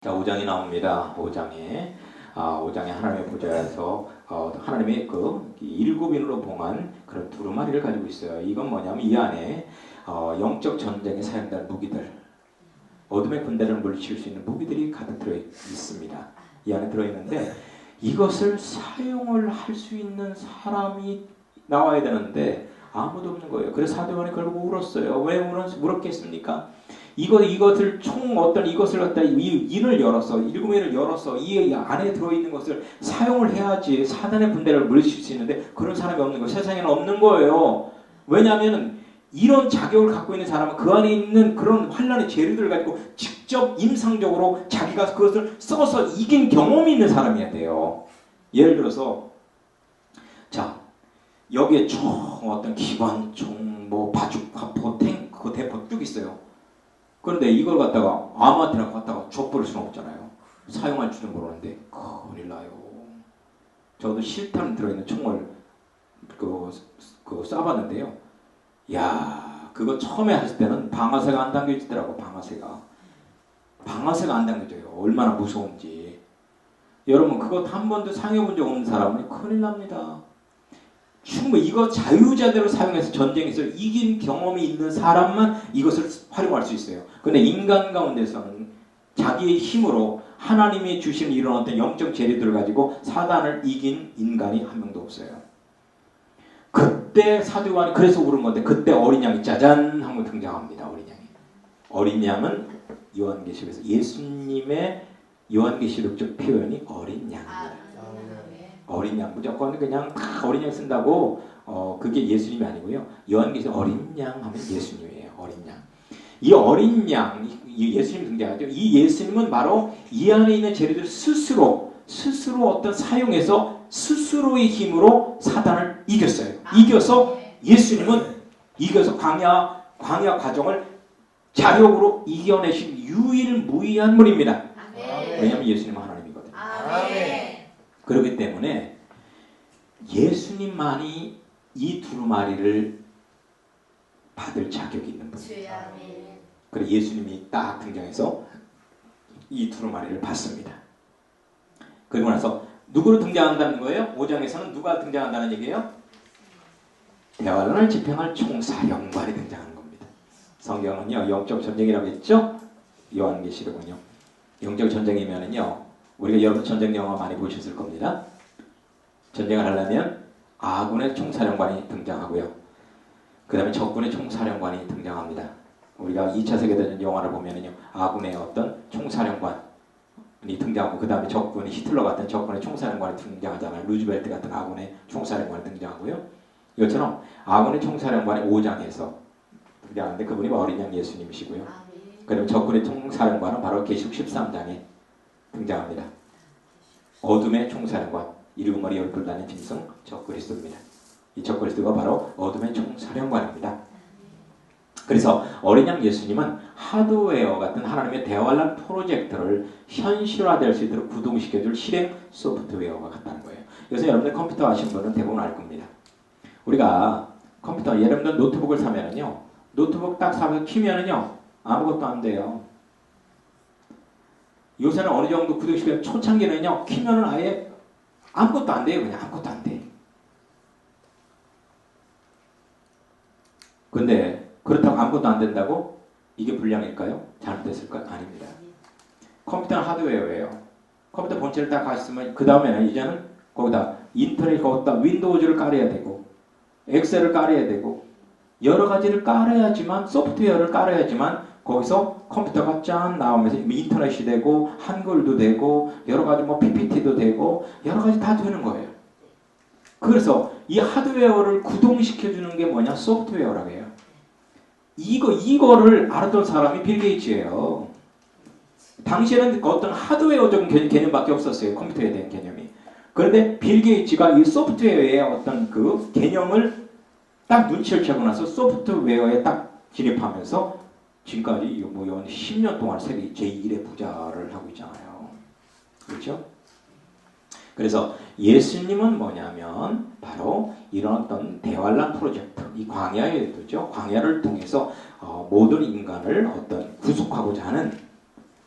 자, 5장이 나옵니다. 5장에 하나님의 보좌에서 하나님의 그 일곱인으로 봉한 그런 두루마리를 가지고 있어요. 이건 뭐냐면 이 안에 영적 전쟁에 사용될 무기들, 어둠의 군대를 물리칠 수 있는 무기들이 가득 들어 있습니다. 이 안에 들어있는데 이것을 사용을 할 수 있는 사람이 나와야 되는데 아무도 없는 거예요. 그래서 사도 요한이 결국 울었어요. 왜 울었겠습니까? 이것을 이것을 갖다 인을 열어서 일곱인을 열어서 이 안에 들어있는 것을 사용을 해야지 사단의 군대를 물리칠 수 있는데 그런 사람이 없는 거예요. 세상에는 없는 거예요. 왜냐하면 이런 자격을 갖고 있는 사람은 그 안에 있는 그런 환란의 재료들을 가지고 직접 임상적으로 자기가 그것을 써서 이긴 경험이 있는 사람이어야 돼요. 예를 들어서 자 여기에 어떤 기관총, 뭐 바주카포, 탱크, 대포 쭉 있어요. 그런데 이걸 갖다가 아무한테나 갖다가 줘버릴 수는 없잖아요. 사용할 줄은 모르는데 큰일 나요. 저도 실탄 들어있는 총을 쏴봤는데요. 야, 그거 처음에 했을 때는 방아쇠가 안 당겨지더라고. 방아쇠가 안 당겨져요. 얼마나 무서운지. 여러분 그거 한 번도 사용해본 적 없는 사람은 큰일 납니다. 충분히 이거 자유자재로 사용해서 전쟁에서 이긴 경험이 있는 사람만 이것을 활용할 수 있어요. 근데 인간 가운데서는 자기의 힘으로 하나님이 주신 이런 어떤 영적 재료들을 가지고 사단을 이긴 인간이 한 명도 없어요. 그때 사도 요한이 그래서 울은 건데 그때 어린 양이 짜잔 하고 등장합니다. 어린 양은 요한계시록에서 예수님의 요한계시록적 표현이 어린 양입니다. 어린 양 무조건 그냥 다 어린 양 쓴다고 그게 예수님이 아니고요. 요한계시록 어린 양 하면 예수님이에요. 어린 양. 이 어린 양 예수님 등장하죠. 이 예수님은 바로 이 안에 있는 재료들 스스로 어떤 사용해서 스스로의 힘으로 사단을 이겼어요. 이겨서 예수님은 이겨서 광야 과정을 자력으로 이겨내신 유일무이한 분입니다. 왜냐하면 예수님은 하나님이거든요. 그렇기 때문에 예수님만이 이 두루마리를 받을 자격이 있는 분이에요. 그래서 예수님이 딱 등장해서 이 두루마리를 받습니다. 그리고 나서 누구로 등장한다는 거예요? 5장에서는 누가 등장한다는 얘기예요? 대환란을 집행할 총사령관이 등장하는 겁니다. 성경은요 영적 전쟁이라고 했죠? 요한계시록은요 영적 전쟁이면은요 우리가 여러분 전쟁 영화 많이 보셨을 겁니다. 전쟁을 하려면 아군의 총사령관이 등장하고요. 그 다음에 적군의 총사령관이 등장합니다. 우리가 2차 세계대전 영화를 보면은요 아군의 어떤 총사령관이 등장하고 그 다음에 적군이 히틀러 같은 적군의 총사령관이 등장하잖아요. 루즈벨트 같은 아군의 총사령관이 등장하고요. 이것처럼 아군의 총사령관이 5장에서 등장하는데 그분이 어린 양 예수님이시고요. 그 다음에 적군의 총사령관은 바로 계시록 13장에 등장합니다. 어둠의 총사령관, 일곱 머리 열둘 다닌 짐승 적그리스도입니다. 이 적그리스도가 바로 어둠의 총사령관입니다. 그래서 어린 양 예수님은 하드웨어 같은 하나님의 대환란 프로젝트를 현실화될 수 있도록 구동시켜줄 실행 소프트웨어가 같다는 거예요. 요새 여러분들 컴퓨터 아시는 분은 대부분 알 겁니다. 우리가 컴퓨터, 여러분들 노트북을 사면은요, 노트북 딱 사서 키면은요, 아무것도 안 돼요. 요새는 어느 정도 구동시키면 초창기는요, 키면은 아예 아무것도 안 돼요. 그냥 아무것도 안 돼. 근데 그렇다고 아무것도 안 된다고 이게 불량일까요? 잘못됐을까요? 아닙니다. 컴퓨터는 하드웨어예요. 컴퓨터 본체를 딱 가셨으면 그 다음에는 이제는 거기다 인터넷 거기다 윈도우즈를 깔아야 되고 엑셀을 깔아야 되고 여러 가지를 깔아야지만 소프트웨어를 깔아야지만 거기서 컴퓨터가 짠 나오면서 인터넷이 되고 한글도 되고 여러 가지 뭐 PPT도 되고 여러 가지 다 되는 거예요. 그래서 이 하드웨어를 구동시켜주는 게 뭐냐? 소프트웨어라고 해요. 이거를 알았던 사람이 빌 게이츠예요. 당시에는 어떤 하드웨어적인 개념밖에 없었어요. 컴퓨터에 대한 개념이. 그런데 빌 게이츠가 이 소프트웨어의 어떤 그 개념을 딱 눈치를 채고 나서 소프트웨어에 딱 진입하면서 지금까지 뭐 10년 동안 세계 제1의 부자를 하고 있잖아요. 그렇죠? 그래서 예수님은 뭐냐면 바로 이런 어떤 대환란 프로젝트, 이 광야에도죠. 광야를 통해서 모든 인간을 어떤 구속하고자 하는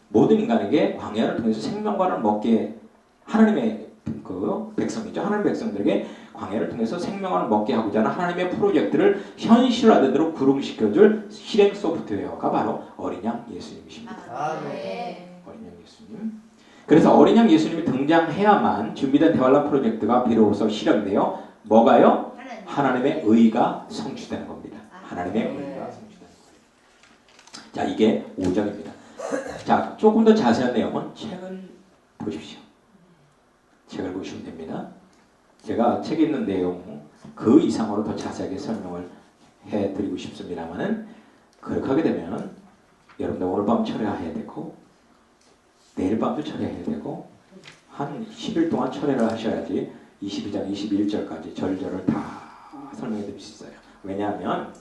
모든 인간에게 광야를 통해서 생명과를 먹게 하나님의 그 백성이죠. 하나님 백성들에게 광야를 통해서 생명을 먹게 하고자 하는 하나님의 프로젝트를 현실화되도록 구름시켜줄 실행 소프트웨어가 바로 어린 양 예수님이십니다. 어린 양 예수님. 그래서 어린 양 예수님이 등장해야만 준비된 대환란 프로젝트가 비로소 실현되어 뭐가요? 하나님의 의가 성취되는 겁니다. 하나님의 의가 성취되는 거예요. 자, 이게 5장입니다. 자, 조금 더 자세한 내용은 책을 보십시오. 책을 보시면 됩니다. 제가 책에 있는 내용 그 이상으로 더 자세하게 설명을 해드리고 싶습니다만은 그렇게 하게 되면 여러분들 오늘 밤 철회해야 되고 내일 밤도 철회해야 되고 한 10일 동안 철회를 하셔야지 22장 21절까지 절절을 다 설명해 드릴 수 있어요. 왜냐하면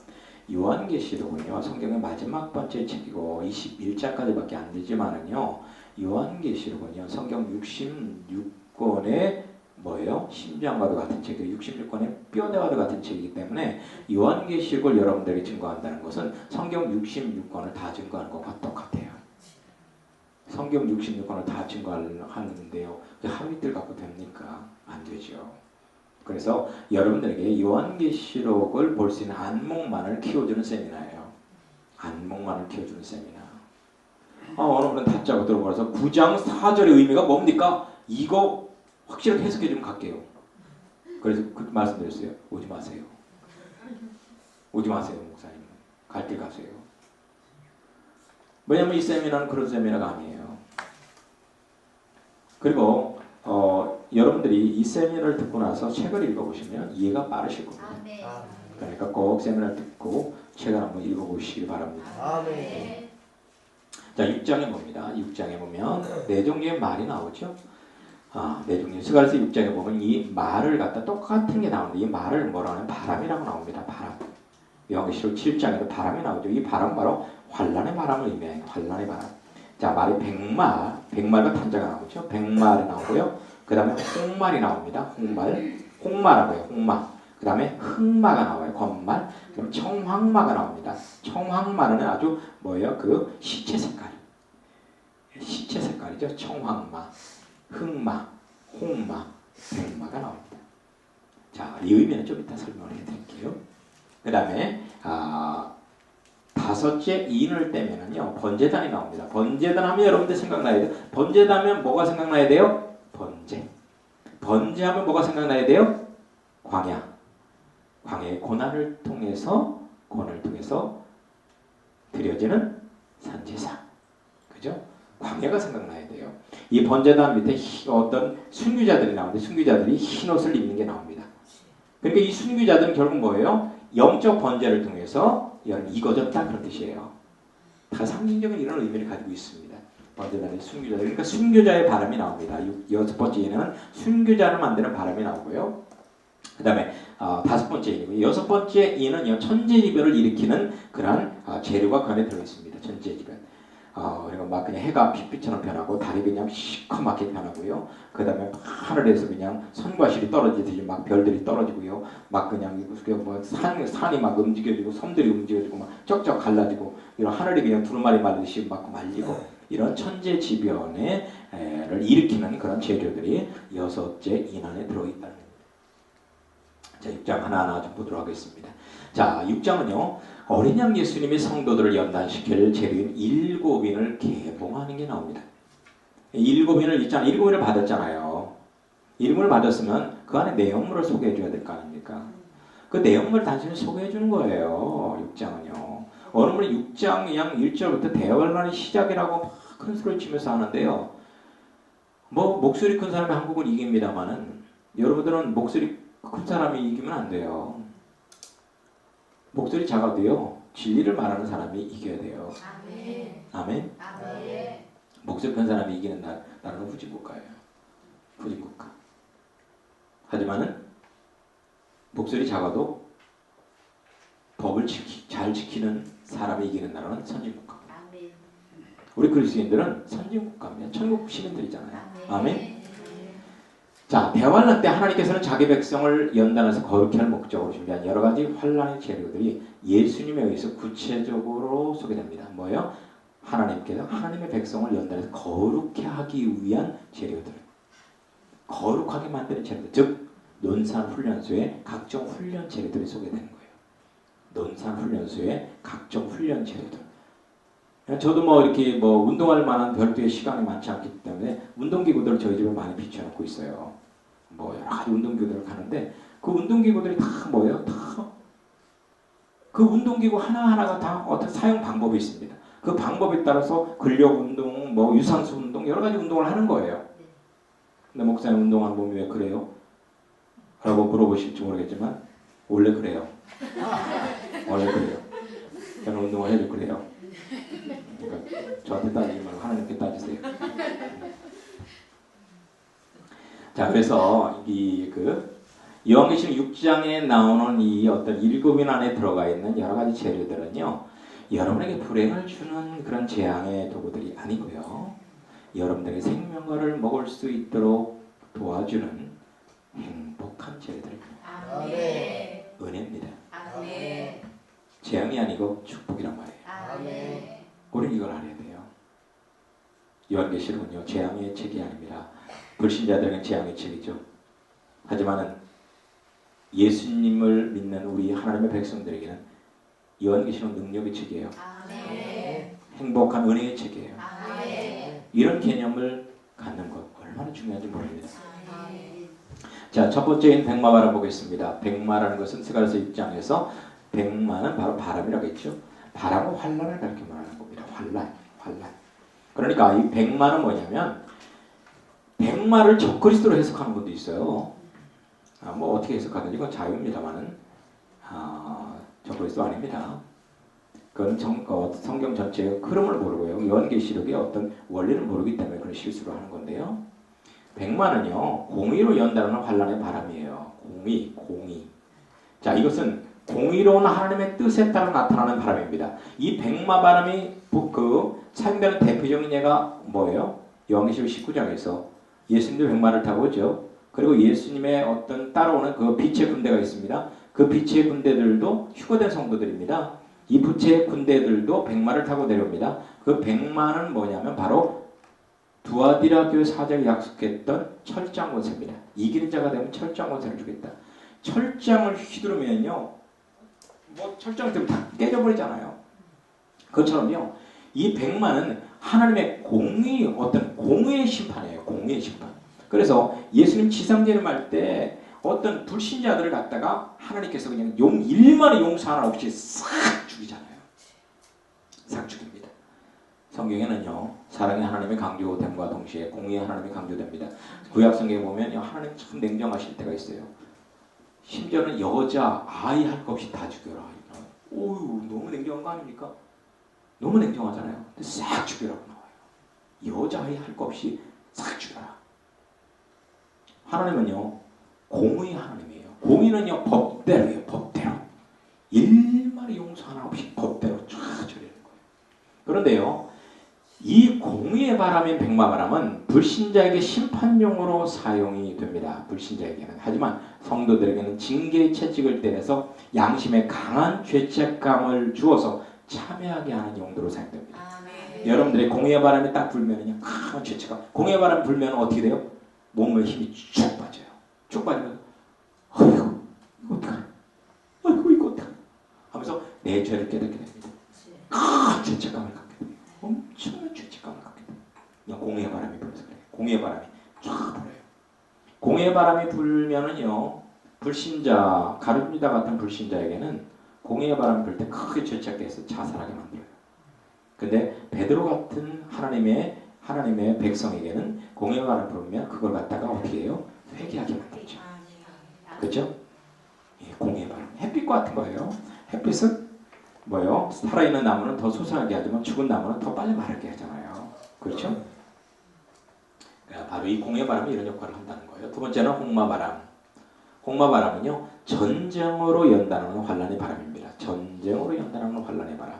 요한계시록은요 성경의 마지막 번째 책이고 21장까지밖에 안 되지만은요 요한계시록은요 성경 66권의 뭐예요? 심장과도 같은 책이에요. 66권의 뼈대와도 같은 책이기 때문에 요한계시록을 여러분들이 증거한다는 것은 성경 66권을 다 증거하는 것과 똑같아요. 성경 66권을 다 증거하는데요. 하루 이틀 갖고 됩니까? 안 되죠. 그래서 여러분들에게 요한계시록을 볼 수 있는 안목만을 키워주는 세미나예요. 안목만을 키워주는 세미나. 오늘은 다짜고 들어버려서 9장 4절의 의미가 뭡니까? 이거 확실하게 해석해주면 갈게요. 그래서 그렇게 말씀드렸어요. 오지 마세요. 오지 마세요, 목사님. 갈 길 가세요. 왜냐면 이 세미나는 그런 세미나가 아니에요. 그리고 여러분들이 이 세미나를 듣고 나서 책을 읽어보시면 이해가 빠르실 겁니다. 그러니까 꼭 세미나를 듣고 책을 한번 읽어보시기 바랍니다. 자, 6장에 봅니다. 6장에 보면 네 종류의 말이 나오죠. 네 종류. 스가랴서 6장에 보면 이 말을 갖다 똑같은 게 나오는데 이 말을 뭐라고 하면 바람이라고 나옵니다. 바람. 요한계시록 7장에도 바람이 나오죠. 이 바람 바로 환란의 바람을 의미해요. 환란의 바람. 자, 말이 백말과 탄자가 나오죠. 백말이 나오고요. 그 다음에 홍말이 나옵니다. 홍마라고요. 홍마. 그 다음에 흑마가 나와요. 건말. 그럼 청황마가 나옵니다. 청황마는 아주 뭐예요? 그 시체 색깔. 시체 색깔이죠. 청황마, 흑마, 홍마, 백마가 나옵니다. 자, 이 의미는 좀 이따 설명을 해드릴게요. 그 다음에 다섯째 인을 떼면은요 번제단이 나옵니다. 번제단 하면 여러분들 생각나야 돼요. 번제단 하면 뭐가 생각나야 돼요? 번제. 번제하면 뭐가 생각나야 돼요? 광야. 광야의 고난을 통해서 드려지는 산제사. 그죠? 광야가 생각나야 돼요. 이 번제단 밑에 어떤 순교자들이 나오는데 순교자들이 흰 옷을 입는 게 나옵니다. 그러니까 이 순교자들은 결국 뭐예요? 영적 번제를 통해서 여러분 이거졌다 그런 뜻이에요. 다 상징적인 이런 의미를 가지고 있습니다. 번제단의 순교자들. 그러니까 순교자의 바람이 나옵니다. 여섯 번째 인은 순교자를 만드는 바람이 나오고요. 그 다음에 다섯 번째 인이고요. 여섯 번째 인은 천재지변을 일으키는 그러한 재료가 그 안에 들어있습니다. 천재지변. 그리고 막 그냥 해가 빛빛처럼 변하고 달이 그냥 시커멓게 변하고요. 그 다음에 하늘에서 그냥 선과 실이 떨어지듯이 막 별들이 떨어지고요. 막 그냥 뭐 산이 막 움직여지고 섬들이 움직여지고 막 쩍쩍 갈라지고 이런 하늘이 그냥 두루마리 말듯이 막 말리고 이런 천재지변을 일으키는 그런 재료들이 여섯째 인 안에 들어있다는 겁니다. 자, 6장 하나하나 좀 보도록 하겠습니다. 자, 6장은요. 어린 양 예수님이 성도들을 연단시킬 재료인 7인을 개봉하는 게 나옵니다. 7인을 있잖아요. 7인을 받았잖아요. 7인을 받았으면 그 안에 내용물을 소개해 줘야 될 거 아닙니까? 그 내용물을 단순히 소개해 주는 거예요. 6장은요. 어느 분이 6장 양 1절부터 대환란의 시작이라고 막 큰 소리를 치면서 하는데요. 뭐 목소리 큰 사람이 한국은 이깁니다만은 여러분들은 목소리 큰 사람이 이기면 안 돼요. 목소리 작아도요. 진리를 말하는 사람이 이겨야 돼요. 아멘. 아멘. 아멘. 목소리 큰 사람이 이기는 나라는 후진국가예요. 후진국가. 하지만은 목소리 작아도 법을 잘 지키는 사람이 이기는 나라는 선진국가. 아멘. 우리 그리스도인들은 선진국가입니다. 천국 시민들이잖아요. 아멘. 아멘. 자, 대환란 때 하나님께서는 자기 백성을 연단해서 거룩히 할 목적으로 준비한 여러 가지 환란의 재료들이 예수님에 의해서 구체적으로 소개됩니다. 뭐예요? 하나님께서 하나님의 백성을 연단해서 거룩해 하기 위한 재료들, 거룩하게 만드는 재료들, 즉 논산훈련소의 각종 훈련 재료들이 소개되는 거예요. 논산훈련소의 각종 훈련 재료들. 저도 뭐 이렇게 뭐 운동할 만한 별도의 시간이 많지 않기 때문에 운동기구들을 저희 집에 많이 비춰놓고 있어요. 뭐 여러 가지 운동기구들을 가는데 그 운동기구들이 다 뭐예요? 다 그 운동기구 하나하나가 다 어떤 사용 방법이 있습니다. 그 방법에 따라서 근력 운동, 뭐 유산소 운동, 여러 가지 운동을 하는 거예요. 근데 목사님 운동하는 몸이 왜 그래요? 라고 물어보실지 모르겠지만 원래 그래요. 원래 그래요. 저는 운동을 해도 그래요. 그러니까 저한테 따지지 말고 하나님께 따지세요. 자, 그래서 요한계시록 6장에 나오는 이 어떤 일곱인 안에 들어가 있는 여러 가지 재료들은요, 여러분에게 불행을 주는 그런 재앙의 도구들이 아니고요, 여러분들의 생명과를 먹을 수 있도록 도와주는 행복한 재료들입니다. 아멘. 은혜입니다. 아멘. 재앙이 아니고 축복이란 말이에요. 아멘. 우리는 이걸 알아야 돼요. 요한계시록은요, 재앙의 책이 아닙니다. 불신자들에게는 재앙의 책이죠. 하지만은 예수님을 믿는 우리 하나님의 백성들에게는 요한계시록 능력의 책이에요. 아멘. 행복한 은혜의 책이에요. 아멘. 이런 개념을 갖는 것 얼마나 중요한지 모릅니다. 아멘. 자, 첫 번째인 백마바람 보겠습니다. 백마라는 것은 스가랴서 입장에서 백마는 바로 바람이라고 했죠. 바람은 환란을 가리켜 말하는 겁니다. 환란. 그러니까 이 백마는 뭐냐면 백마를 적그리스도로 해석하는 분도 있어요. 뭐 어떻게 해석하든지 이건 자유입니다만은 적그리스도 아닙니다. 그건 성경 전체의 흐름을 모르고요. 요한계시록의 어떤 원리를 모르기 때문에 그런 실수를 하는 건데요. 백마는요, 공의로 연단하는 환란의 바람이에요. 공의. 자, 이것은 공의로운 하나님의 뜻에 따라 나타나는 바람입니다. 이 백마 바람이 사용되는 대표적인 예가 뭐예요? 요한계시록 19장에서 예수님도 백마를 타고 오죠. 그리고 예수님의 어떤 따라오는 그 빛의 군대가 있습니다. 그 빛의 군대들도 휴거된 성도들입니다. 이 빛의 군대들도 백마를 타고 내려옵니다. 그 백마는 뭐냐면 바로 두아디라 교회 사자가 약속했던 철장 권세입니다. 이기는 자가 되면 철장 권세를 주겠다. 철장을 휘두르면요, 뭐 철장 때문에 다 깨져버리잖아요. 그것처럼요, 이 백마는 하나님의 어떤 공의의 심판이에요. 공의의 심판. 그래서 예수님 지상제를 할 때 어떤 불신자들을 갖다가 하나님께서 그냥 일만의 용서 하나 없이 싹 죽이잖아요. 싹 죽입니다. 성경에는요, 사랑의 하나님의 강조됨과 동시에 공의의 하나님이 강조됩니다. 구약 성경에 보면 하나님 참 냉정하실 때가 있어요. 심지어는 여자, 아이 할 것 없이 다 죽여라. 오유, 너무 냉정한 거 아닙니까? 너무 냉정하잖아요. 근데 싹 죽여라고 나와요. 여자, 아이 할 것 없이 싹 죽여라. 하나님은요, 공의 하나님이에요. 공의는요, 법대로예요. 법대로. 일말의 용서 하나 없이 법대로 쫙 처리하는 거예요. 그런데요, 이 공의의 바람인 백마바람은 불신자에게 심판용으로 사용이 됩니다. 불신자에게는. 하지만 성도들에게는 징계의 채찍을 때려서 양심에 강한 죄책감을 주어서 참여하게 하는 용도로 사용됩니다. 아멘. 여러분들의 공의의 바람이 딱 불면은요, 강한 죄책감. 공의의 바람이 불면 어떻게 돼요? 몸에 힘이 쭉 빠져요. 쭉 빠지면 아이고 이거 어떡하냐, 아이고 이거 어떡하냐 하면서 내 죄를 깨닫게 됩니다. 큰 죄책감을 갖게 돼요. 엄청난 죄책감을 갖게 돼요. 그냥 공의의 바람이 불어서 그래요. 공의의 바람이 쫙 불어요. 공의의 바람이 불면은요, 불신자, 가룟유다 같은 불신자에게는 공의의 바람이 불 때 크게 죄책해서 자살하게 만들어요. 근데 베드로 같은 하나님의 백성에게는 공의의 바람이 불면 그걸 갖다가 어떻게 해요? 회개하게 만들죠. 그렇죠? 예, 공의의 바람. 햇빛과 같은 거예요. 햇빛은 뭐예요? 살아있는 나무는 더 소소하게 하지만 죽은 나무는 더 빨리 마르게 하잖아요. 그렇죠? 그러니까 바로 이 공의의 바람이 이런 역할을 한다는 거예요. 두 번째는 홍마바람. 홍마바람은요, 전쟁으로 연단하는 환란의 바람입니다. 전쟁으로 연단하는 환란의 바람.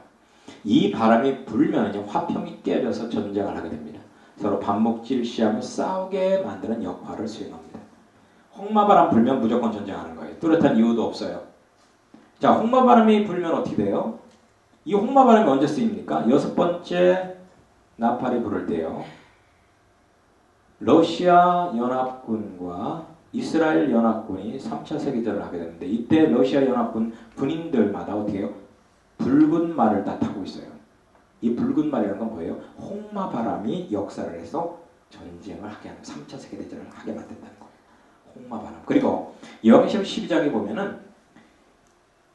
이 바람이 불면은요, 화평이 깨져서 전쟁을 하게 됩니다. 서로 반목질시하며 싸우게 만드는 역할을 수행합니다. 홍마바람 불면 무조건 전쟁하는 거예요. 뚜렷한 이유도 없어요. 자, 홍마바람이 불면 어떻게 돼요? 이 홍마바람이 언제 쓰입니까? 6번째 나팔이 부를 때요. 러시아 연합군과 이스라엘 연합군이 3차 세계대전을 하게 되는데 이때 러시아 연합군 군인들마다 어떻게 해요? 붉은 말을 다 타고 있어요. 이 붉은 말이라는 건 뭐예요? 홍마바람이 역사를 해서 전쟁을 하게 하는 3차 세계대전을 하게 만든다는 거예요. 홍마바람. 그리고 여호수아 12장에 보면은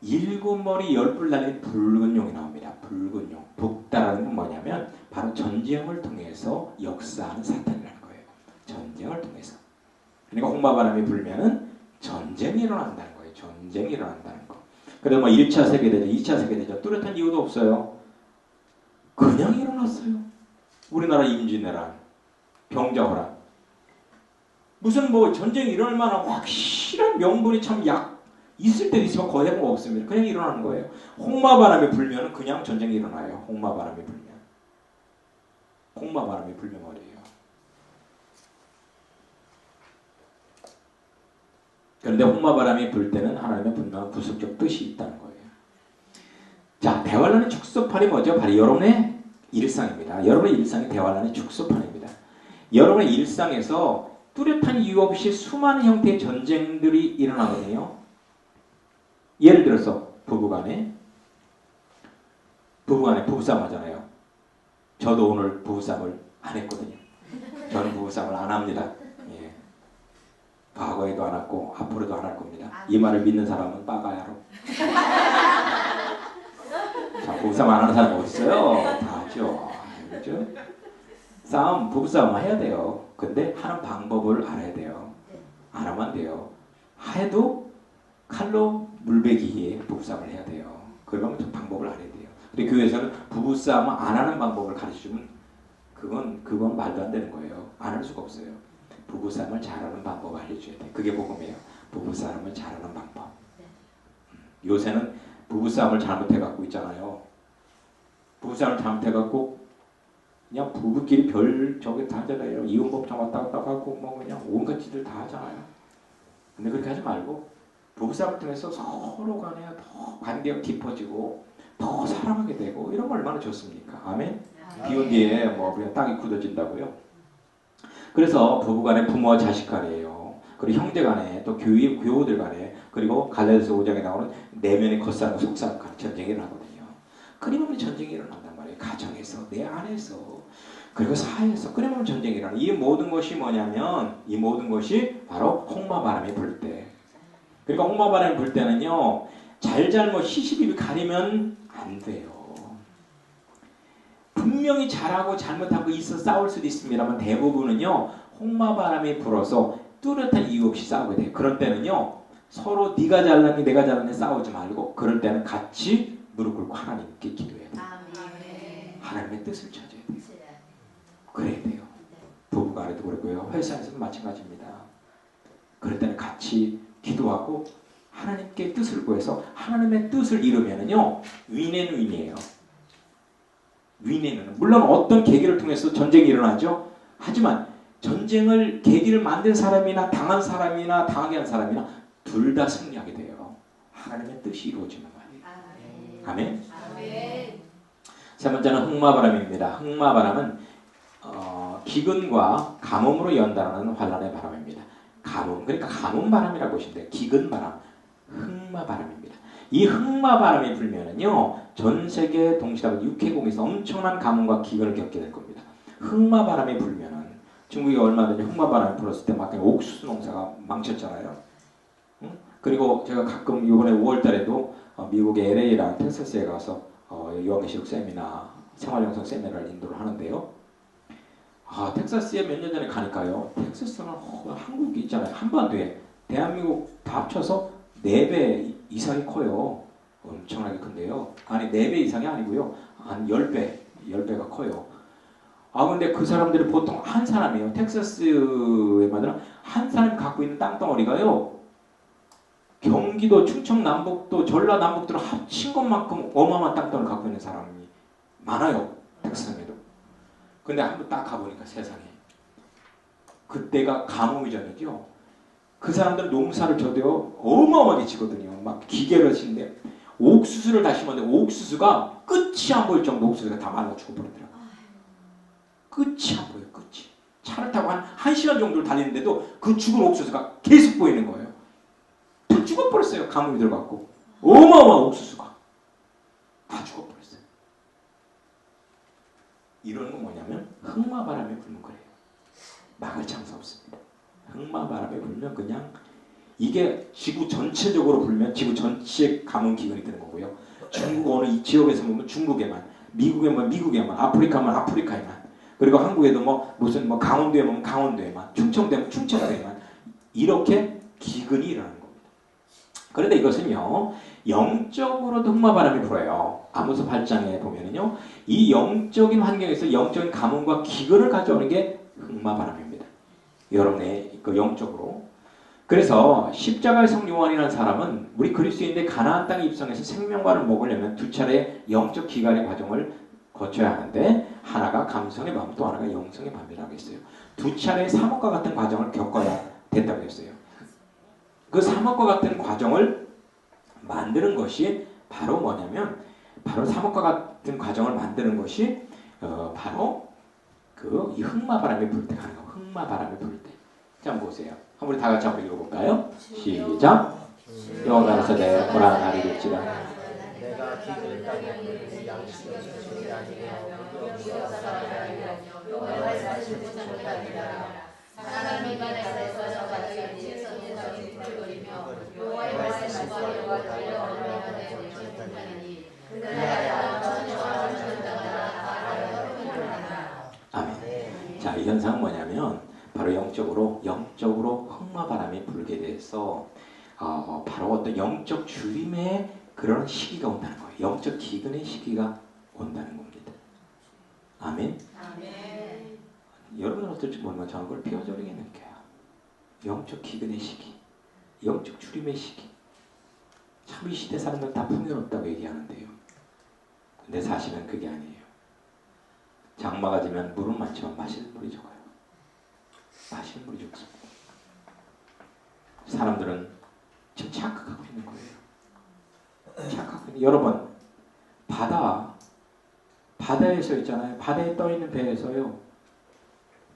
7머리 10뿔 달린 붉은 용이 나옵니다. 붉은 용. 북다라는 건 뭐냐면 바로 전쟁을 통해서 역사하는 사탄이라는 거예요. 전쟁을 통해서. 그러니까 홍마바람이 불면은 전쟁이 일어난다는 거예요. 전쟁이 일어난다는 거. 그래서 뭐 1차 세계대전, 2차 세계대전 뚜렷한 이유도 없어요. 그냥 일어났어요. 우리나라 임진왜란, 병자호란. 무슨 뭐 전쟁이 일어날 만한 확실한 명분이 참 있을 때도 있지만 거의 뭐 없습니다. 그냥 일어나는 거예요. 홍마바람이 불면 그냥 전쟁이 일어나요. 홍마바람이 불면. 홍마바람이 불면 말이에요. 그런데 홍마바람이 불 때는 하나님의 분명한 구속적 뜻이 있다는 거예요. 자, 대환란의 축소판이 뭐죠? 바로 여러분의 일상입니다. 여러분의 일상이 대환란의 축소판입니다. 여러분의 일상에서 뚜렷한 이유 없이 수많은 형태의 전쟁들이 일어나거든요. 예를 들어서 부부간에 부부싸움 하잖아요. 저도 오늘 부부싸움을 안 했거든요. 저는 부부싸움을 안 합니다. 예. 과거에도 안 했고 앞으로도 안 할 겁니다. 이 말을 믿는 사람은 빠가야로. 자, 부부싸움 안 하는 사람 어디 있어요? 다 하죠. 그렇죠? 부부싸움 해야 돼요. 근데 하는 방법을 알아야 돼요. 안 하면 안 돼요. 해도 칼로 물베기에 부부싸움을 해야 돼요. 그러면 좀 방법을 알아야 돼요. 근데 교회에서는 부부싸움을 안 하는 방법을 가르쳐주면 그건 말도 안 되는 거예요. 안 할 수가 없어요. 부부싸움을 잘하는 방법을 알려줘야 돼. 그게 복음이에요. 부부싸움을 잘하는 방법. 요새는 부부싸움을 잘못해갖고 있잖아요. 부부싸움을 잘못해갖고 그냥 부부끼리 저기 다 하잖아요. 이혼법정 왔다 갔다 하고 뭐 그냥 온갖 짓을 다 하잖아요. 근데 그렇게 하지 말고 부부싸움을 통해서 서로 간에 더 관계가 깊어지고 더 사랑하게 되고 이런 거 얼마나 좋습니까? 아멘? 비온 뒤에 뭐 그냥 땅이 굳어진다고요. 그래서 부부간에 부모와 자식 간이에요. 그리고 형제 간에 또 교우들 간에 그리고 갈라디아서 5장에 나오는 내면의 겉사람과 속사람 간에 전쟁이 일어나거든요. 끊임없는 전쟁이 일어난단 말이에요. 가정에서, 내 안에서, 그리고 사회에서 끊임없는 전쟁이 일어나. 이 모든 것이 뭐냐면 이 모든 것이 바로 홍마바람이 불 때. 그러니까 홍마바람이 불 때는요. 잘잘못 시시비비 가리면 안 돼요. 분명히 잘하고 잘못하고 있어 싸울 수도 있습니다만 대부분은요. 홍마바람이 불어서 뚜렷한 이유 없이 싸우게 돼요. 그럴 때는요. 서로 네가 잘났니 내가 잘났니 싸우지 말고 그럴 때는 같이 무릎 꿇고 하나님께 기도해야 돼요. 하나님의 뜻을 찾아야 돼요. 그래야 돼요. 부부간에도 그렇고요. 회사에서도 마찬가지입니다. 그럴 때는 같이 기도하고 하나님께 뜻을 구해서 하나님의 뜻을 이루면은요. 윈앤 윈이에요. 윈앤. 물론 어떤 계기를 통해서 전쟁이 일어나죠. 하지만 전쟁을 계기를 만든 사람이나 당한 사람이나 당하게 한 사람이나 둘 다 승리하게 돼요. 하나님의 뜻이 이루어지는 말이에요. 아멘. 아멘. 세 번째는 흑마바람입니다. 흑마바람은 기근과 가뭄으로 연단하는 환란의 바람입니다. 가뭄, 그러니까 가뭄바람이라고 보시면 돼요. 기근바람, 흑마바람입니다. 이 흑마바람이 불면은요, 전 세계 동시다발 육해공에서 엄청난 가뭄과 기근을 겪게 될 겁니다. 흑마바람이 불면은 중국이 얼마 전에 흑마바람이 불었을 때 막 옥수수 농사가 망쳤잖아요. 응? 그리고 제가 가끔 이번에 5월달에도 미국의 LA랑 텍사스에 가서 유아계시록 세미나, 생활영성 세미나를 인도를 하는데요. 텍사스에 몇 년 전에 가니까요. 텍사스는 한국이 있잖아요. 한반도에 대한민국 다 합쳐서 4배 이상이 커요. 엄청나게 큰데요. 아니 4배 이상이 아니고요. 한 10배가 커요. 근데 그 사람들이 보통 한 사람이에요. 텍사스에만 한 사람이 갖고 있는 땅덩어리가요. 경기도, 충청 남북도, 전라 남북도를 합친 것만큼 어마어마한 땅덩어리를 갖고 있는 사람이 많아요. 텍사스에도. 근데 한번 딱 가보니까 세상에. 그때가 가뭄이 전이죠. 그 사람들 농사를 져도요. 어마어마하게 지거든요. 막 기계로 치는데 옥수수를 다 심었는데 옥수수가 끝이 안 보일 정도 옥수수가 다 말라 죽어버리더라고요. 끝이 안 보여요. 끝이. 차를 타고 한 시간 정도를 달리는데도 그 죽은 옥수수가 계속 보이는 거예요. 다 죽어버렸어요. 가뭄이 들어갔고. 어마어마한 옥수수가. 다 죽어버렸어요. 이런 건 뭐냐면 흑마바람이 불면 그래요. 막을 장사 없습니다. 흑마바람이 불면 그냥 이게 지구 전체적으로 불면 지구 전체에 가뭄 기근이 드는 거고요. 중국 어느 이 지역에서 보면 중국에만, 미국에만, 아프리카에만, 그리고 한국에도 무슨 강원도에 보면 강원도에만, 충청도에 보면 충청도에만 이렇게 기근이 일어나는 겁니다. 그런데 이것은요, 영적으로도 흑마바람이 불어요. 아모스 8장에 보면은요, 이 영적인 환경에서 영적인 가뭄과 기근을 가져오는 게 흑마바람입니다. 여러분의 그 영적으로. 그래서 십자가의 성 요한이라는 사람은 우리 그리스도인데 가나안 땅에 입성해서 생명과를 먹으려면 두 차례 영적 기간의 과정을 거쳐야 하는데 하나가 감성의 밤, 또 하나가 영성의 밤이라고 했어요. 두 차례 사목과 같은 과정을 겪어야 된다고 했어요. 그 사목과 같은 과정을 만드는 것이 바로 뭐냐면 바로 사목과 같은 과정을 만드는 것이 바로 이 흑마바람이 불 때 가는 거. 흑마바람이 불 때. 자, 한번 보세요. 한번 다 같이 한번 읽어볼까요? 시작. 여호와께서 내 보라 날이 될지라. 내가 기근을 따르는 양식을 주지 아니하며 여호와의 사실을 못하리라. 사람이 바다에서 가득히 지성에서 부풀거리며 여호와의 말씀과 여호와 달려 언약하되 못하니 그날에 천지와 천당과 바다가 흘러가리라. 아멘. 자, 이 현상은 뭐냐면 바로 영적으로 흑마바람이 불게 돼서 바로 어떤 영적 주림의 그런 시기가 온다는 거예요. 영적 기근의 시기가 온다는 겁니다. 아멘. 아멘. 여러분은 어떨지 모르지만 저는 그걸 뼈저리게 느껴요. 영적 기근의 시기, 영적 주림의 시기. 참 이 시대 사람들 다 풍요롭다고 얘기하는데요. 근데 사실은 그게 아니에요. 장마가 지면 물은 많지만 마시는 물이 적어요. 마시는 물이 적습니다. 사람들은 지금 착각하고 있는 거예요. 착각하고 있는. 여러분, 바다에서 있잖아요. 바다에 떠있는 배에서요.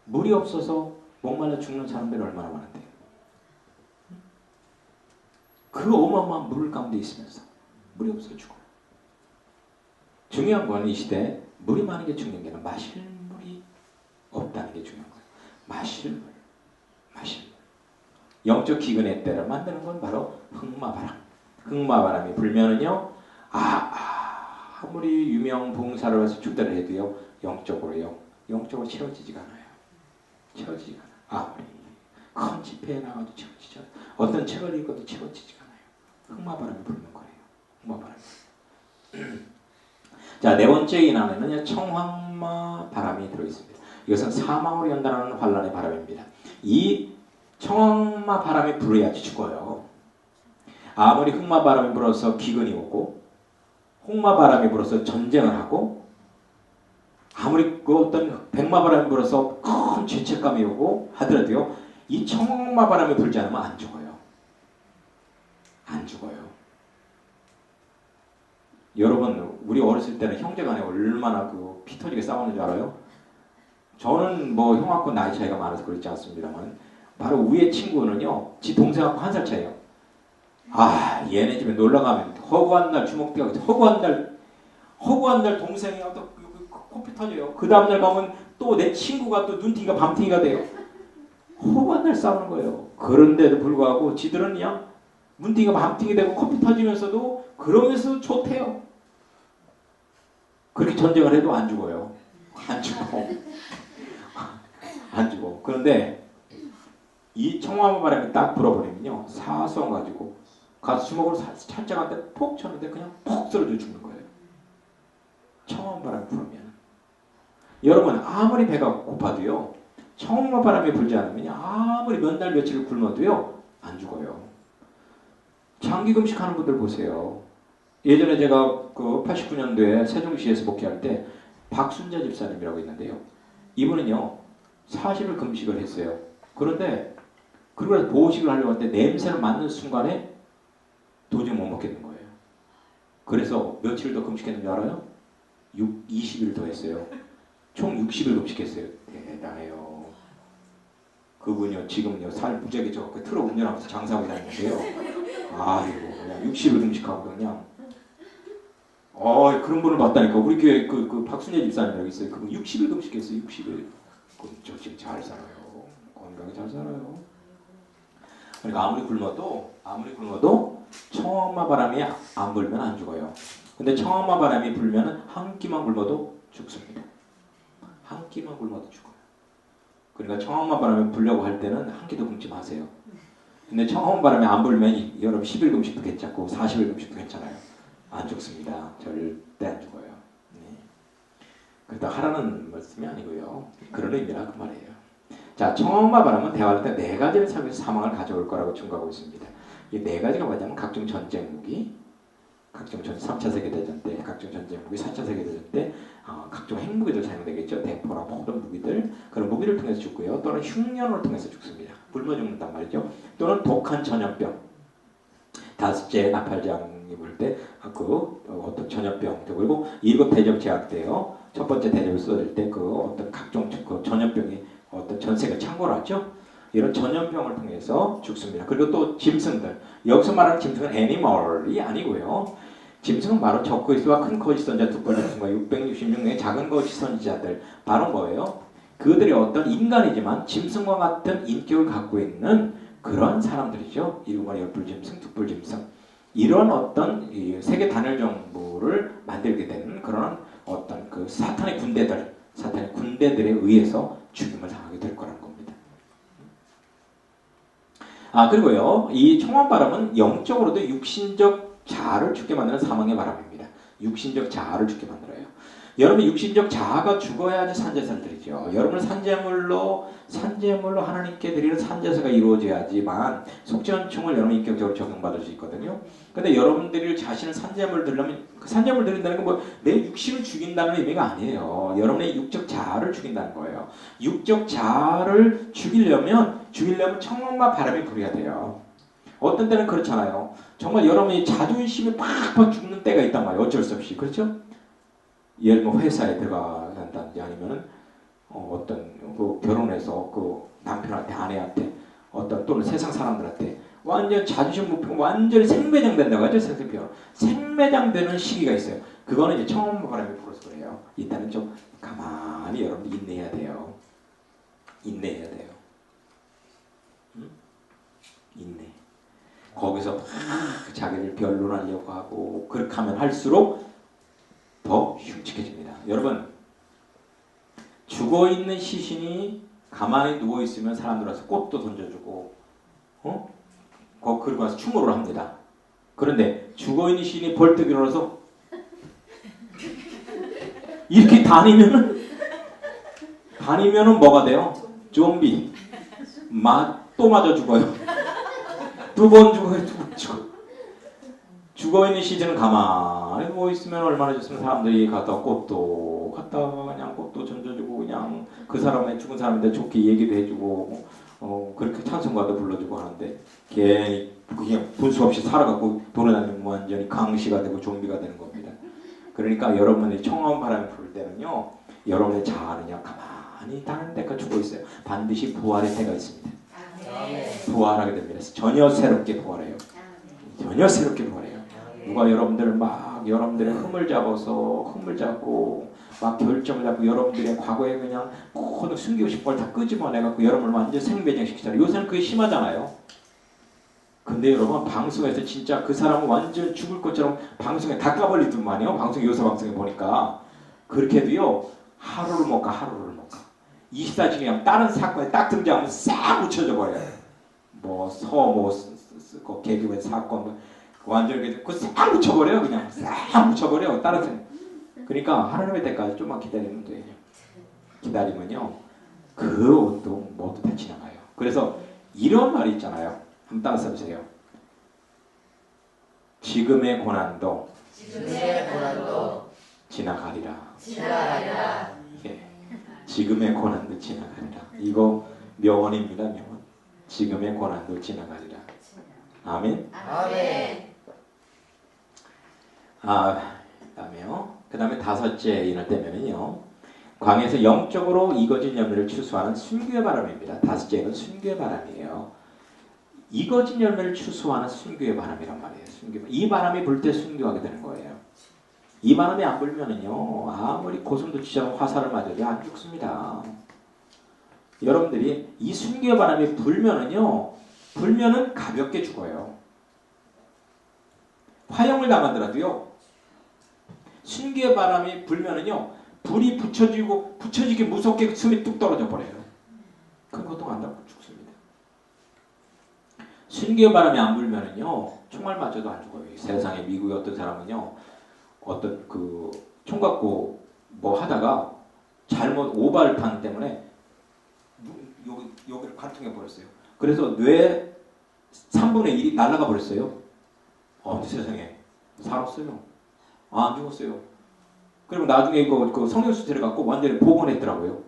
물이 없어서 목말라 죽는 사람들이 얼마나 많은데요. 그 어마어마한 물 가운데 있으면서 물이 없어 죽어요. 중요한 건 이 시대에 물이 많은 게 중요한 게 아니라 마실 물이 없다는 게 중요한 거예요. 마실 물. 영적 기근의 때를 만드는 건 바로 흑마바람. 흑마바람이 불면은요, 아무리 유명 봉사를 해서 축대를 해도요, 영적으로 채워지지가 않아요. 채워지지가 않아요. 아무리 큰 집회에 나가도 채워지지 않아요. 어떤 책을 읽어도 채워지지가 않아요. 흑마바람이 불는 거예요. 흑마바람. 자, 네 번째 인안에는 청황마 바람이 들어있습니다. 이것은 사망으로 연단하는 환란의 바람입니다. 이 청황마 바람이 불어야지 죽어요. 아무리 흑마 바람이 불어서 기근이 오고 홍마 바람이 불어서 전쟁을 하고 아무리 그 어떤 백마 바람이 불어서 큰 죄책감이 오고 하더라도요, 이 청황마 바람이 불지 않으면 안 죽어요. 안 죽어요. 여러분, 우리 어렸을 때는 형제간에 얼마나 피 터지게 싸우는 줄 알아요? 저는 형하고 나이 차이가 많아서 그렇지 않습니다만 바로 위에 친구는요, 지 동생하고 1살 차이에요. 얘네 집에 놀러가면 허구한 날 주먹대가 허구한 날 동생이 또 코피 터져요. 그 다음날 가면 또 내 친구가 또 눈팅이가 밤팅이가 돼요. 허구한 날 싸우는 거예요. 그런데도 불구하고 지들은 그냥 눈팅이가 밤팅이 되고 코피 터지면서도 그러면서 좋대요. 그렇게 전쟁을 해도 안 죽어요. 안 죽어. 그런데 이 청황마 바람이 딱 불어버리면요, 사소한 가지고 가서 주먹으로 살짝 한테 폭 쳤는데 그냥 퍽 쓰러져 죽는 거예요. 청황마 바람이 불으면. 여러분, 아무리 배가 고파도요, 청황마 바람이 불지 않으면 아무리 몇 날 며칠을 굶어도요 안 죽어요. 장기 금식하는 분들 보세요. 예전에 제가 89년도에 세종시에서 목회할 때 박순자 집사님이라고 있는데요. 이분은요 40일 금식을 했어요. 그런데 그러고 보호식을 하려고 할 때 냄새를 맡는 순간에 도저히 못 먹겠는 거예요. 그래서 며칠 더 금식했는 줄 알아요? 20일 더 했어요. 총 60일금씩 했어요. 대단해요. 그분이요 지금요 살 무지하게 쪄갖고 트럭 운전하면서 장사하고 다니는데요. 아이고 그냥 60일금씩 하고 그냥 그런 분을 봤다니까. 우리 교회 그 박순예 집사님이라고 있어요. 그분 60일금씩 했어요. 60일. 저 지금 잘 살아요. 건강히 잘 살아요. 그러니까 아무리 굶어도 청엄마 바람이 안 불면 안 죽어요. 근데 청엄마 바람이 불면은 한 끼만 굶어도 죽습니다. 한 끼만 굶어도 죽어요. 그러니까 청엄마 바람이 불려고 할 때는 한 끼도 굶지 마세요. 근데 청엄마 바람이 안 불면 여러분 10일금씩도 괜찮고 40일금씩도 괜찮아요. 안 죽습니다. 절대 안 죽어요. 네. 그렇다 하라는 말씀이 아니고요. 그런 의미라 그 말이에요. 자, 청엄마 바람은 대화할 때 네 가지를 사용해서 사망을 가져올 거라고 증거하고 있습니다. 이 네 가지가 뭐냐면 각종 전쟁 무기, 3차 세계대전 때 각종 전쟁 무기, 4차 세계대전 때 각종 핵무기들 사용되겠죠. 대포나 모든 무기들, 그런 무기를 통해서 죽고요. 또는 흉년을 통해서 죽습니다. 굶어 죽는단 말이죠. 또는 독한 전염병, 다섯째 나팔장이 불 때 어떤 전염병, 그리고 7 대접 제약 때요. 첫 번째 대접을 쏟을 때 어떤 각종 전염병이 어떤 전세가 창궐하죠. 이런 전염병을 통해서 죽습니다. 그리고 또 짐승들, 여기서 말하는 짐승은 애니멀이 아니고요. 짐승은 바로 적그리스도와 큰 거짓 선지자 두 번째 666명의 작은 거짓 선지자들, 바로 뭐예요? 그들이 어떤 인간이지만 짐승과 같은 인격을 갖고 있는 그런 사람들이죠. 일곱마리 열불짐승, tuk불짐승, 이런 어떤 세계 단일 정부를 만들게 되는 그런 어떤 그 사탄의 군대들에 의해서 죽임을 당하게 될 거라는 겁니다. 그리고요, 이 청원바람은 영적으로도 육신적 자아를 죽게 만드는 사망의 바람입니다. 육신적 자아를 죽게 만들어요. 여러분 육신적 자아가 죽어야지 산제사를 드리죠. 여러분을 산제물로 하나님께 드리는 산제사가 이루어져야지만 속죄원충을 여러분 인격적으로 적용받을 수 있거든요. 근데 여러분들이 자신을 산제물 드리려면 그 산제물 드린다는 건 뭐 내 육신을 죽인다는 의미가 아니에요. 여러분의 육적 자아를 죽인다는 거예요. 육적 자아를 죽이려면 청엄마 바람이 불어야 돼요. 어떤 때는 그렇잖아요. 정말 여러분이 자존심이 팍팍 죽는 때가 있단 말이에요. 어쩔 수 없이. 그렇죠? 예를 들면 회사에 들어간다든지 아니면은 어떤 결혼해서 남편한테 아내한테 또는 세상 사람들한테 완전 자존심 높이고 완전히 생매장 된다고 하죠. 생매장 되는 시기가 있어요. 그거는 이제 청엄마 바람이 불어서 그래요. 이때는 좀 가만히 여러분들 인내해야 돼요. 인내해야 돼요. 응? 인내. 거기서 막 자기를 변론하려고 하고 그렇게 하면 할수록 더 흉측해집니다. 여러분, 죽어있는 시신이 가만히 누워있으면 사람들 와서 꽃도 던져주고 그리고 와서 충고를 합니다. 그런데 죽어있는 시신이 벌떡 일어나서 이렇게 다니면은 뭐가 돼요? 좀비. 또 맞아 죽어요. 2번 죽어요. 2번 죽어요. 죽어있는 시즌은 가만히 누워있으면 얼마나 좋으면 사람들이 갔다가 꽃도 그냥 꽃도 던져주고 그냥 그 사람의 죽은 사람인데 좋게 얘기도 해주고 그렇게 찬송가도 불러주고 하는데 괜히 그냥 분수 없이 살아가고 돌아다니면 완전히 강시가 되고 좀비가 되는 겁니다. 그러니까 여러분이 청엄 바람이 불 때는요, 여러분의 자아는 그냥 가만히 다른 데가 죽어있어요. 반드시 부활의 때가 있습니다. 부활하게 됩니다. 전혀 새롭게 부활해요. 전혀 새롭게 부활해요. 누가 여러분들의 흠을 잡고 막 결정을 잡고 여러분들의 과거에 그냥 모든 숨기고 싶은 걸 다 끄집어내갖고 여러분을 완전 생매장시키잖아요. 요새는 그게 심하잖아요. 근데 여러분 방송에서 진짜 그 사람은 완전 죽을 것처럼 방송에 다 까발리더만요. 요새 방송에 보니까 그렇게 해도요 하루를 못 가. 24시간 그냥 다른 사건에 딱 등장하면 싹 묻혀져 버려요. 개그맨 사건 완전히 싹 묻혀버려요. 그냥 싹 묻혀버려. 다른 생. 그러니까 하나님의 때까지 좀만 기다리면 돼요. 기다리면요 그 운동 모두 다 지나가요. 그래서 이런 말이 있잖아요. 한번 따라 써보세요. 지금의 고난도 지나가리라. 예. 지금의 고난도 지나가리라. 이거 명언입니다. 명언. 지금의 고난도 지나가리라. 아멘. 그다음에요. 그 다음에 5째 인을 떼면은요. 광야에서 영적으로 이거진 열매를 추수하는 순교의 바람입니다. 다섯째는 순교의 바람이에요. 이거진 열매를 추수하는 순교의 바람이란 말이에요. 이 바람이 불 때 순교하게 되는 거예요. 이 바람이 안 불면은요, 아무리 고슴도치처럼 화살을 맞아도 안 죽습니다. 여러분들이 이 순교의 바람이 불면은 가볍게 죽어요. 화형을 당하더라도요, 순교의 바람이 불면은요, 불이 붙여지게 무섭게 숨이 뚝 떨어져 버려요. 큰 고통 안 당하고 죽습니다. 순교의 바람이 안 불면은요, 총알 맞아도 안 죽어요. 세상에 미국의 어떤 사람은요, 어떤 총 갖고 뭐 하다가 잘못 오발판 때문에 여기를 관통해 버렸어요. 그래서 뇌 3분의 1이 날아가 버렸어요. 세상에 살았어요. 안 죽었어요. 그리고 나중에 그 성형수술을 갖고 완전히 복원했더라고요.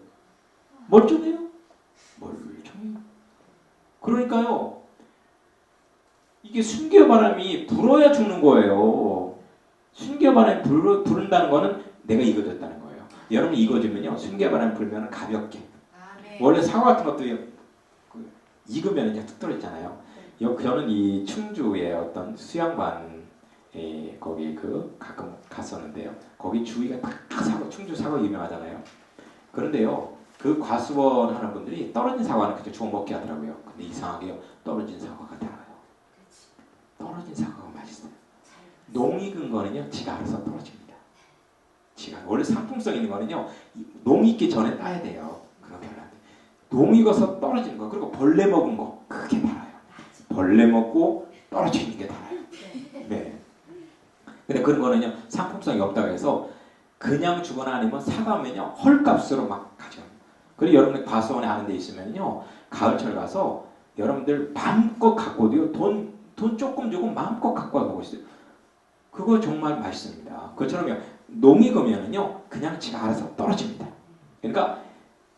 멀쩡해요. 그러니까요, 이게 순교 바람이 불어야 죽는 거예요. 순교 바람이 부른다는 거는 내가 이거졌다는 거예요. 여러분 이거지면요, 순교 바람이 불면 가볍게. 원래 사과 같은 것도 익으면 이제 뚝 떨어지잖아요. 저는 이 충주의 어떤 수양관 거기 가끔 갔었는데요. 거기 주위가 다 충주 사과 유명하잖아요. 그런데요, 그 과수원 하는 분들이 떨어진 사과는 그냥 주워 먹게 하더라고요. 근데 이상하게요, 떨어진 사과가 달아요. 떨어진 사과가 맛있어요. 농 익은 거는요, 지가 알아서 떨어집니다. 원래 상품성 있는 거는요, 농 익기 전에 따야 돼요. 그건 별로 안 돼. 농 익어서 떨어지는 거, 그리고 벌레 먹은 거, 그게 달아요. 벌레 먹고 떨어지는 게 달아요. 네. 근데 그런 거는요, 상품성이 없다고 해서 그냥 주거나 아니면 사가면요, 헐값으로 막 가져가요. 그리고 여러분들 과수원에 아는 데 있으면요, 가을철 가서 여러분들 마음껏 갖고 오도요, 돈 조금 주고 마음껏 갖고 와보고 있어요. 그거 정말 맛있습니다. 그처럼요, 농 익으면은요, 그냥 지가 알아서 떨어집니다. 그러니까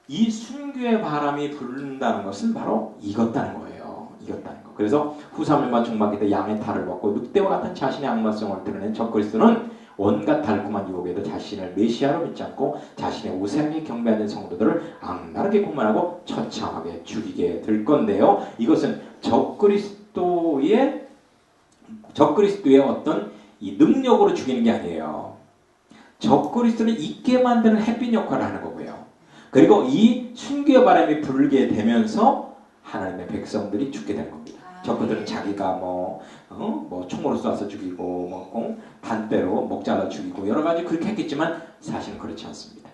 이 순교의 바람이 불는다는 것은 바로 익었다는 거예요. 익었다는 거. 그래서 후사물만 종말기 때 양의 탈을 벗고 늑대와 같은 자신의 악마성을 드러낸 적그리스도는 온갖 달콤한 유혹에도 자신을 메시아로 믿지 않고 자신의 우상에 경배하는 성도들을 악랄하게 고문하고 처참하게 죽이게 될 건데요. 이것은 적그리스도의 어떤 이 능력으로 죽이는 게 아니에요. 적그리스도는 있게 만드는 햇빛 역할을 하는 거고요. 그리고 이 순교의 바람이 불게 되면서 하나님의 백성들이 죽게 되는 겁니다. 적그들은 자기가 총으로 쏴서 죽이고 단대로 목 잘라 죽이고 여러 가지 그렇게 했겠지만 사실은 그렇지 않습니다.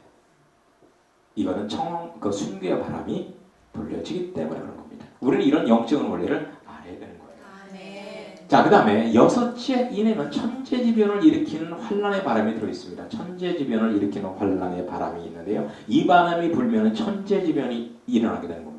이거는 순교의 바람이 불려지기 때문에 그런 겁니다. 우리는 이런 영적인 원리를 알아야 되는 거예요. 자, 그 다음에 여섯째 인에는 천재지변을 일으키는 환란의 바람이 들어있습니다. 천재지변을 일으키는 환란의 바람이 있는데요. 이 바람이 불면 천재지변이 일어나게 되는 겁니다.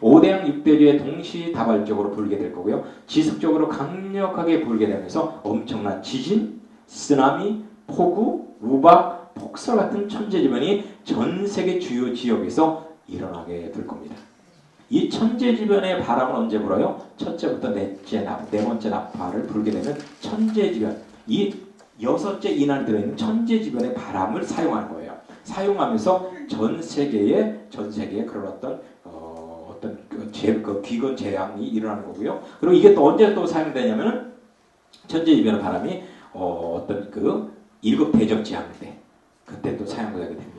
5대양 6대주에 동시다발적으로 불게 될 거고요. 지속적으로 강력하게 불게 되면서 엄청난 지진, 쓰나미, 폭우, 우박, 폭설 같은 천재지변이 전 세계 주요 지역에서 일어나게 될 겁니다. 이 천재지변의 바람은 언제 불어요? 첫째부터 네 번째 나팔을 불게 되면 천재지변, 이 여섯째 인안에 들어있는 천재지변의 바람을 사용하는 거예요. 사용하면서 전 세계에 그런 어떤 귀건 재앙이 일어나는 거고요. 그리고 이게 또 언제 또 사용되냐면은 천재지변의 바람이 어떤 1급 대적 재앙 때 그때 또 사용되게 됩니다.